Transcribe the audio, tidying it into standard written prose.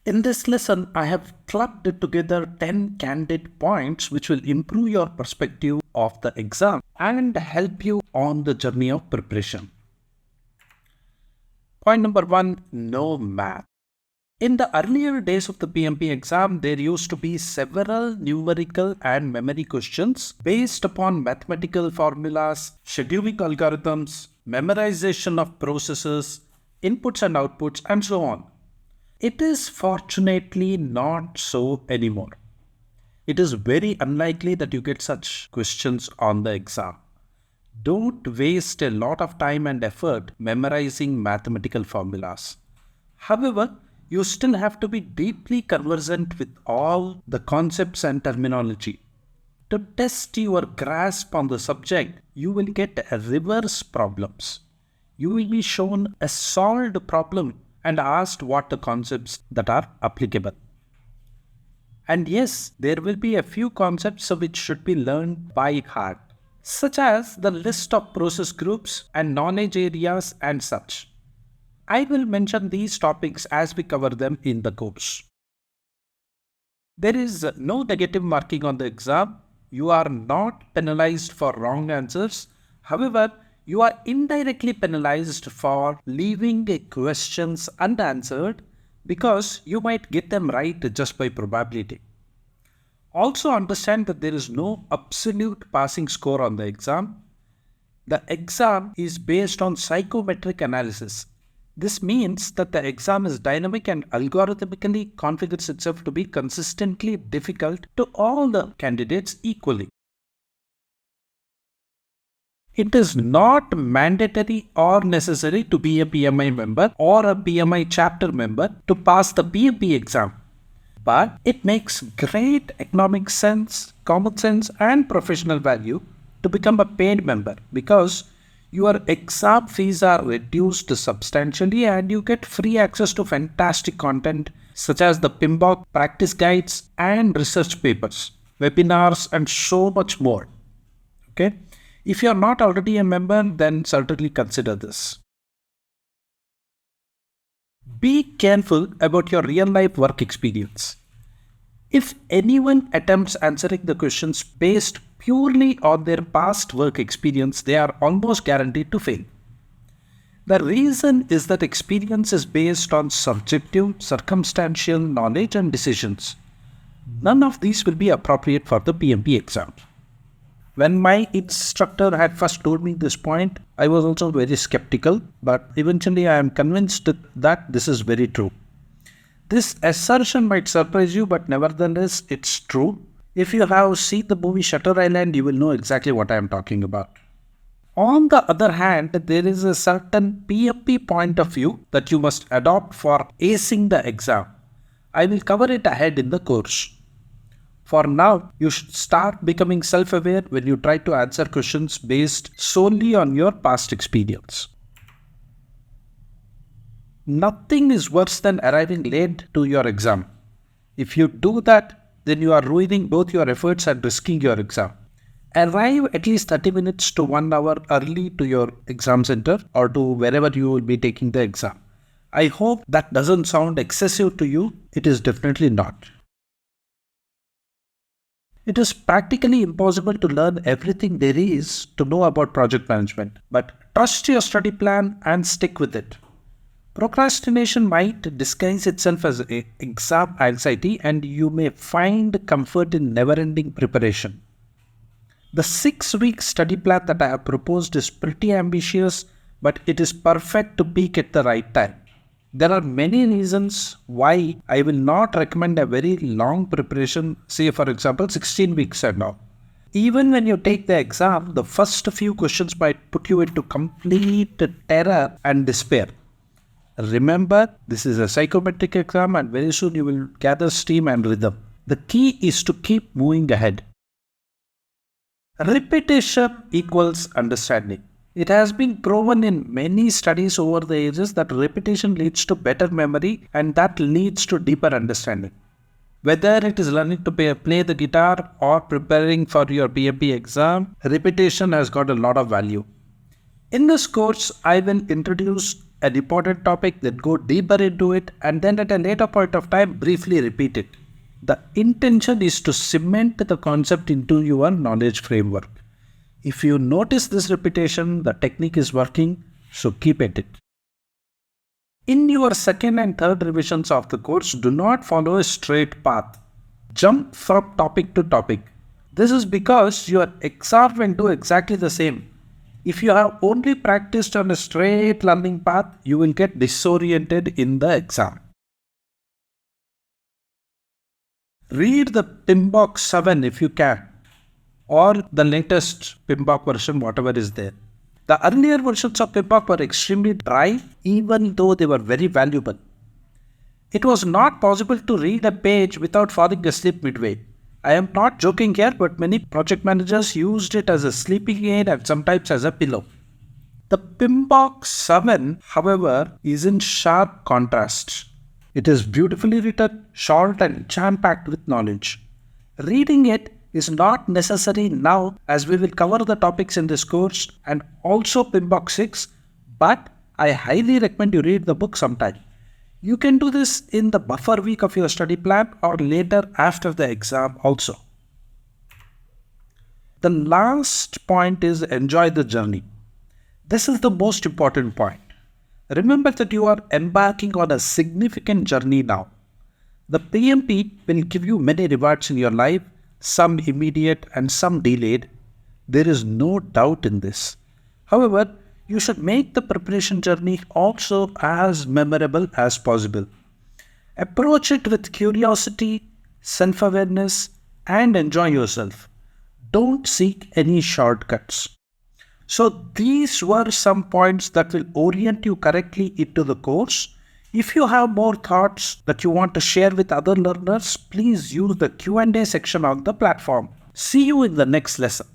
In this lesson, I have clubbed together 10 candid points which will improve your perspective of the exam and help you on the journey of preparation. Point number 1, no math. In the earlier days of the PMP exam, there used to be several numerical and memory questions based upon mathematical formulas, scheduling algorithms, memorization of processes, inputs and outputs, and so on. It is fortunately not so anymore. It is very unlikely that you get such questions on the exam. Don't waste a lot of time and effort memorizing mathematical formulas. However, you still have to be deeply conversant with all the concepts and terminology. To test your grasp on the subject, you will get reverse problems. You will be shown a solved problem and asked what the concepts that are applicable. And yes, there will be a few concepts which should be learned by heart, such as the list of process groups and knowledge areas and such. I will mention these topics as we cover them in the course. There is no negative marking on the exam. You are not penalized for wrong answers. However, you are indirectly penalized for leaving questions unanswered because you might get them right just by probability. Also understand that there is no absolute passing score on the exam. The exam is based on psychometric analysis. This means that the exam is dynamic and algorithmically configures itself to be consistently difficult to all the candidates equally. It is not mandatory or necessary to be a PMI member or a PMI chapter member to pass the PMP exam. But it makes great economic sense, common sense, and professional value to become a paid member because your exam fees are reduced substantially and you get free access to fantastic content such as the PMBOK practice guides and research papers, webinars, and so much more. Okay? If you are not already a member, then certainly consider this. Be careful about your real life work experience. If anyone attempts answering the questions based purely on their past work experience, they are almost guaranteed to fail. The reason is that experience is based on subjective, circumstantial knowledge and decisions. None of these will be appropriate for the PMP exam. When my instructor had first told me this point, I was also very skeptical, but eventually I am convinced that this is very true. This assertion might surprise you, but nevertheless, it's true. If you have seen the movie Shutter Island, you will know exactly what I am talking about. On the other hand, there is a certain PMP point of view that you must adopt for acing the exam. I will cover it ahead in the course. For now, you should start becoming self-aware when you try to answer questions based solely on your past experience. Nothing is worse than arriving late to your exam. If you do that, then you are ruining both your efforts and risking your exam. Arrive at least 30 minutes to 1 hour early to your exam center or to wherever you will be taking the exam. I hope that doesn't sound excessive to you. It is definitely not. It is practically impossible to learn everything there is to know about project management, but trust your study plan and stick with it. Procrastination might disguise itself as exam anxiety, and you may find comfort in never-ending preparation. The 6-week study plan that I have proposed is pretty ambitious, but it is perfect to peak at the right time. There are many reasons why I will not recommend a very long preparation, say for example 16 weeks and all. Even when you take the exam, the first few questions might put you into complete terror and despair. Remember, this is a psychometric exam and very soon you will gather steam and rhythm. The key is to keep moving ahead. Repetition equals understanding. It has been proven in many studies over the ages that repetition leads to better memory and that leads to deeper understanding. Whether it is learning to play the guitar or preparing for your PMP exam, repetition has got a lot of value. In this course, I will introduce an important topic, then go deeper into it, and then at a later point of time, briefly repeat it. The intention is to cement the concept into your knowledge framework. If you notice this repetition, the technique is working, so keep at it. In your second and third revisions of the course, do not follow a straight path. Jump from topic to topic. This is because your exam will do exactly the same. If you have only practiced on a straight learning path, you will get disoriented in the exam. Read the PMBOK 7 if you can, or the latest PMBOK version, whatever is there. The earlier versions of PMBOK were extremely dry, even though they were very valuable. It was not possible to read a page without falling asleep midway. I am not joking here, but many project managers used it as a sleeping aid and sometimes as a pillow. The PMBOK 7, however, is in sharp contrast. It is beautifully written, short and jam-packed with knowledge. Reading it is not necessary now, as we will cover the topics in this course and also PMBOK 6, but I highly recommend you read the book sometime. You can do this in the buffer week of your study plan or later after the exam also. The last point is enjoy the journey. This is the most important point. Remember that you are embarking on a significant journey now. The PMP will give you many rewards in your life, some immediate and some delayed. There is no doubt in this. However, you should make the preparation journey also as memorable as possible. Approach it with curiosity, self-awareness, and enjoy yourself. Don't seek any shortcuts. So these were some points that will orient you correctly into the course. If you have more thoughts that you want to share with other learners, please use the Q&A section on the platform. See you in the next lesson.